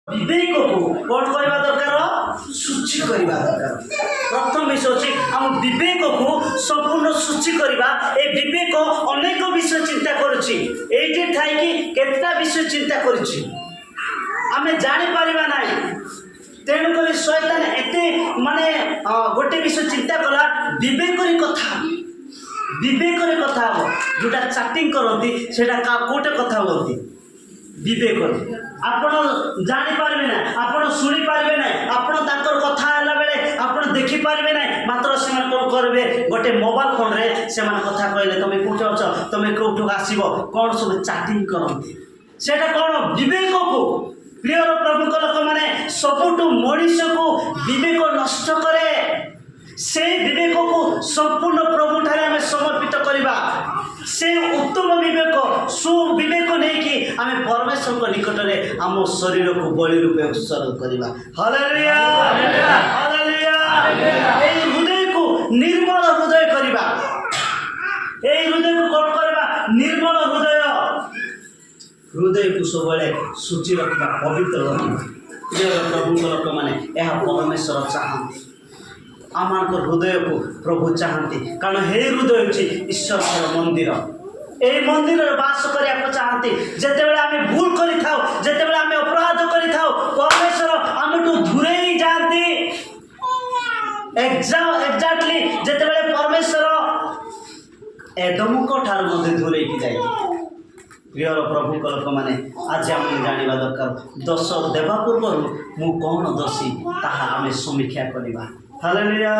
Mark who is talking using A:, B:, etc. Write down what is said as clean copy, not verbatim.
A: विवेक को कौन करवा दरकार सूची करवा दरकार। प्रथम विषय अछि हम विवेक को संपूर्ण सूची करवा। ए विवेक अनेक विषय चिंता करूछि एठी ठाई कि केतना विषय चिंता करूछि आमे जानि परिबा नाही। तेणु करी शैतान एते माने गोटे विषय चिंता कला विवेक कथा हो जोटा चैटिंग करती सेटा का कोटे कथा होती विवेक आपण जानी पारबे ना आपण सुनी पारबे ना आपण ताकर कथा हला बेले आपण देखि पारबे ना मात्र सेमान कोन करबे गोटे मोबाइल फोन रे सेमान कथा कहले तमे कोठो अछ तमे कोठो आसीबो कोन सब चैटिंग करंती सेटा कोन विवेक को प्रिय प्रभु को लोक माने सबटु मनुष्य को विवेक नष्ट करे से विवेक को संपूर्ण प्रभु ठारे हमें समर्पित करवा। से उत्तम विवेक सुविवेक नहीं कि आम परमेश्वर को निकट में आम शरीर को बलि रूपे उत्सर्ग करवा। Hallelujah hallelujah. ए हृदय को निर्मल हृदय करवा। ए हृदय को कौन करवा निर्मल हृदय को सब सूची रखा पवित्र रखा। प्रिय प्रभु को लोक मैंने यह परमेश्वर चाहती आमान हृदय को प्रभु चाहती कारण हे हृदय हूँ ईश्वर मंदिर ए मंदिर बास करने चाहती जिते बड़े आम भूल करें जिते बड़े आम अपराध करें परमेश्वर आमठू दूरे जाती एक्जाक्टली जिते बड़े परमेश्वर एदम ठार दूरे जाए। प्रिय प्रभु को लोक मैंने आज आम जाना दरकार दोष देवा पूर्व मु कौन दोषी ताहा आम समीक्षा करवा। हालेलुया।